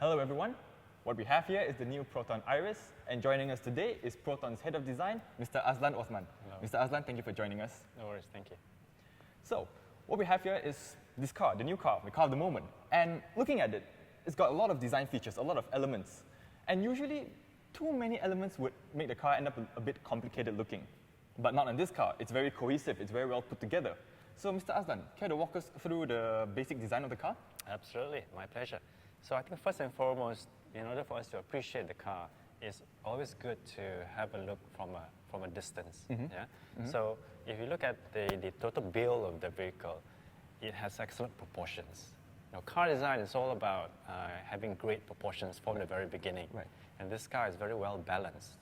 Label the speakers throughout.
Speaker 1: Hello everyone. What we have here is the new Proton Iriz, and joining us today is Proton's Head of Design, Mr. Azlan Othman.
Speaker 2: Hello.
Speaker 1: Mr. Azlan, thank you for joining us.
Speaker 2: No worries, thank you.
Speaker 1: So, what we have here is this car, the new car, the car of the moment. And looking at it, it's got a lot of design features, a lot of elements. And usually, too many elements would make the car end up a bit complicated looking. But not in this car. It's very cohesive, it's very well put together. So, Mr. Azlan, care to walk us through the basic design of the car?
Speaker 2: Absolutely, my pleasure. So I think first and foremost, in order for us to appreciate the car, it's always good to have a look from a distance. Yeah? So if you look at the total build of the vehicle, it has excellent proportions. Car design is all about having great proportions from the very beginning.
Speaker 1: Right.
Speaker 2: And this car is very well balanced.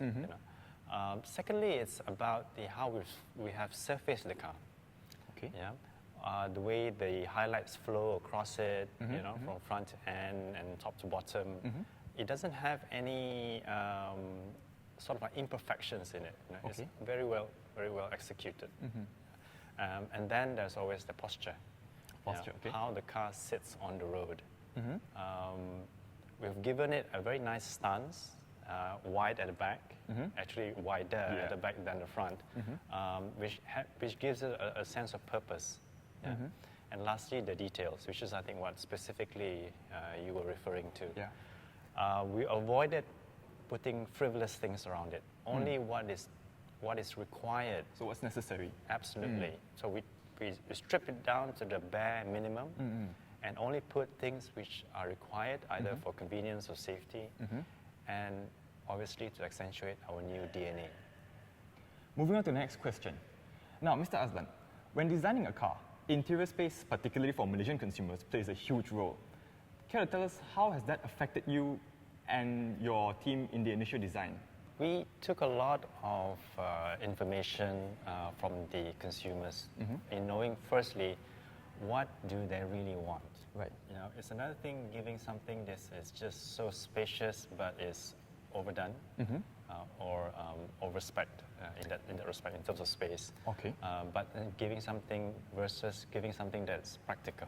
Speaker 2: Secondly, it's about how we have surfaced the car.
Speaker 1: Okay.
Speaker 2: Yeah. The way the highlights flow across it, from front to end and top to bottom, it doesn't have any sort of like imperfections in it. It's very well executed. And then there's always the posture. How the car sits on the road. We've given it a very nice stance, wide at the back, actually wider at the back than the front, which gives it a sense of purpose. Yeah. And lastly, the details, which is I think what specifically you were referring to.
Speaker 1: Yeah.
Speaker 2: We avoided putting frivolous things around it. Only what is required.
Speaker 1: So what's necessary?
Speaker 2: Absolutely. So we strip it down to the bare minimum and only put things which are required either for convenience or safety and obviously to accentuate our new DNA.
Speaker 1: Moving on to the next question. Now, Mr. Azlan, when designing a car, interior space, particularly for Malaysian consumers, plays a huge role. Can you tell us how has that affected you and your team in the initial design?
Speaker 2: We took a lot of information from the consumers in knowing, firstly, what do they really want.
Speaker 1: Right.
Speaker 2: It's another thing giving something that is just so spacious but is overdone or overspec in that respect in terms of space.
Speaker 1: Okay.
Speaker 2: But giving something versus giving something that's practical.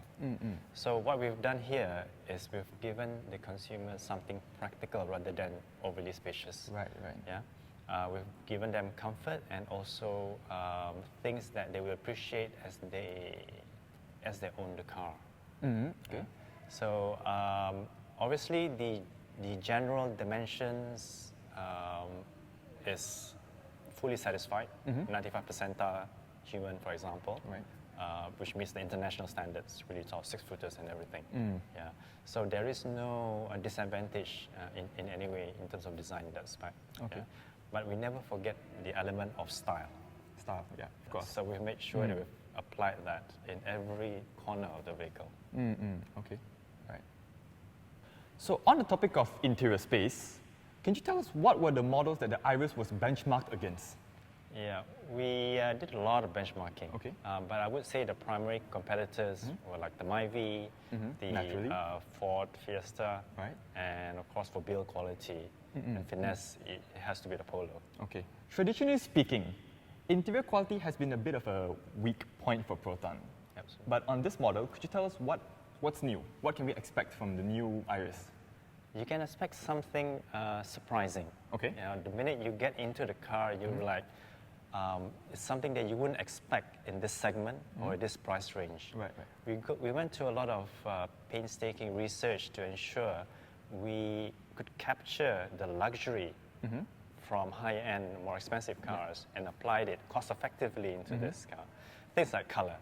Speaker 2: So what we've done here is we've given the consumer something practical rather than overly spacious.
Speaker 1: Right.
Speaker 2: Yeah. We've given them comfort and also things that they will appreciate as they own the car.
Speaker 1: Okay.
Speaker 2: So obviously the general dimensions is fully satisfied, 95 percentile human, for example,
Speaker 1: Right.
Speaker 2: Which meets the international standards, really tall, 6-footers and everything. Yeah. So there is no disadvantage in any way in terms of design in that spec.
Speaker 1: Okay.
Speaker 2: Yeah? But we never forget the element of style.
Speaker 1: Style, yeah, of course.
Speaker 2: So we've made sure that we've applied that in every corner of the vehicle.
Speaker 1: Okay, right. So on the topic of interior space, can you tell us what were the models that the Iris was benchmarked against?
Speaker 2: Yeah, we did a lot of benchmarking.
Speaker 1: Okay.
Speaker 2: But I would say the primary competitors were like the Myvi,
Speaker 1: Naturally.
Speaker 2: the Ford Fiesta,
Speaker 1: Right.
Speaker 2: and of course for build quality and finesse, it has to be the Polo.
Speaker 1: Okay. Traditionally speaking, interior quality has been a bit of a weak point for Proton.
Speaker 2: Absolutely.
Speaker 1: But on this model, could you tell us what's new? What can we expect from the new Iris?
Speaker 2: You can expect something surprising.
Speaker 1: Okay.
Speaker 2: The minute you get into the car, you're like, it's something that you wouldn't expect in this segment or this price range.
Speaker 1: Right.
Speaker 2: We went to a lot of painstaking research to ensure we could capture the luxury from high-end, more expensive cars and applied it cost-effectively into this car. Things like color.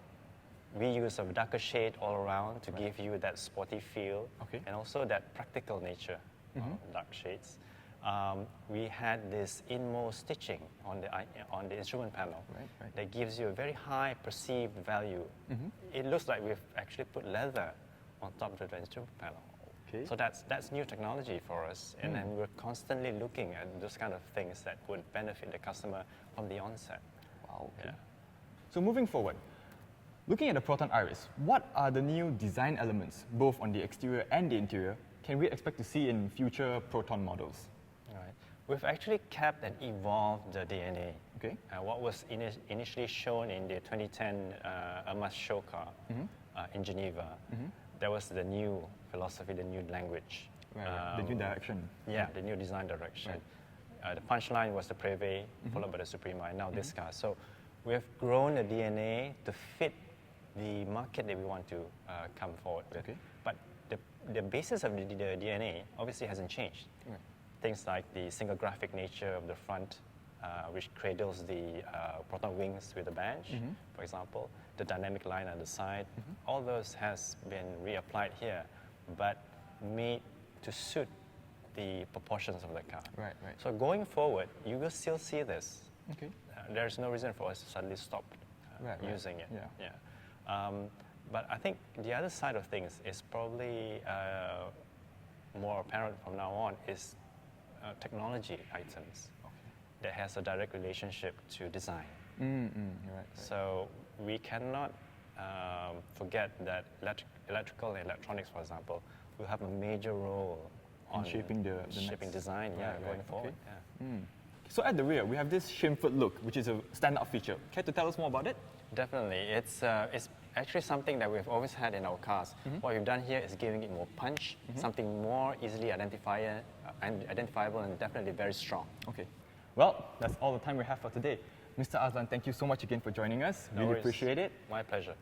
Speaker 2: We use a darker shade all around to give you that sporty feel and also that practical nature of dark shades. We had this inmost stitching on the instrument panel that gives you a very high perceived value. It looks like we've actually put leather on top of the instrument panel.
Speaker 1: Okay.
Speaker 2: So that's new technology for us, and then we're constantly looking at those kind of things that would benefit the customer from the onset.
Speaker 1: Wow. Okay.
Speaker 2: Yeah.
Speaker 1: So moving forward, looking at the Proton Iris, what are the new design elements, both on the exterior and the interior, can we expect to see in future Proton models?
Speaker 2: Right. We've actually kept and evolved the DNA.
Speaker 1: Okay.
Speaker 2: What was initially shown in the 2010 Irma's show car in Geneva, that was the new philosophy, the new language.
Speaker 1: Right, the new direction.
Speaker 2: Yeah, the new design direction. The punchline was the Preve, followed by the Suprema, and now this car. So we have grown the DNA to fit the market that we want to come forward with.
Speaker 1: Okay.
Speaker 2: But the basis of the DNA obviously hasn't changed.
Speaker 1: Right.
Speaker 2: Things like the single graphic nature of the front, which cradles the Proton wings with the badge, for example, the dynamic line on the side, all those has been reapplied here, but made to suit the proportions of the car.
Speaker 1: Right, right.
Speaker 2: So going forward, you will still see this.
Speaker 1: Okay.
Speaker 2: There's no reason for us to suddenly stop using it.
Speaker 1: Yeah.
Speaker 2: But I think the other side of things is probably more apparent from now on is technology items that has a direct relationship to design.
Speaker 1: Right.
Speaker 2: So we cannot forget that electrical and electronics, for example, will have a major role on
Speaker 1: shaping the
Speaker 2: shaping
Speaker 1: next.
Speaker 2: design,
Speaker 1: Right,
Speaker 2: going
Speaker 1: right,
Speaker 2: forward.
Speaker 1: okay. So at the rear, we have this shim-foot look, which is a standout feature. Care to tell us more about it?
Speaker 2: Definitely. It's actually something that we've always had in our cars. What we've done here is giving it more punch, something more easily identifiable and definitely very strong.
Speaker 1: Okay. Well, that's all the time we have for today. Mr. Azlan, thank you so much again for joining us.
Speaker 2: No
Speaker 1: Really
Speaker 2: worries.
Speaker 1: appreciate it.
Speaker 2: My pleasure.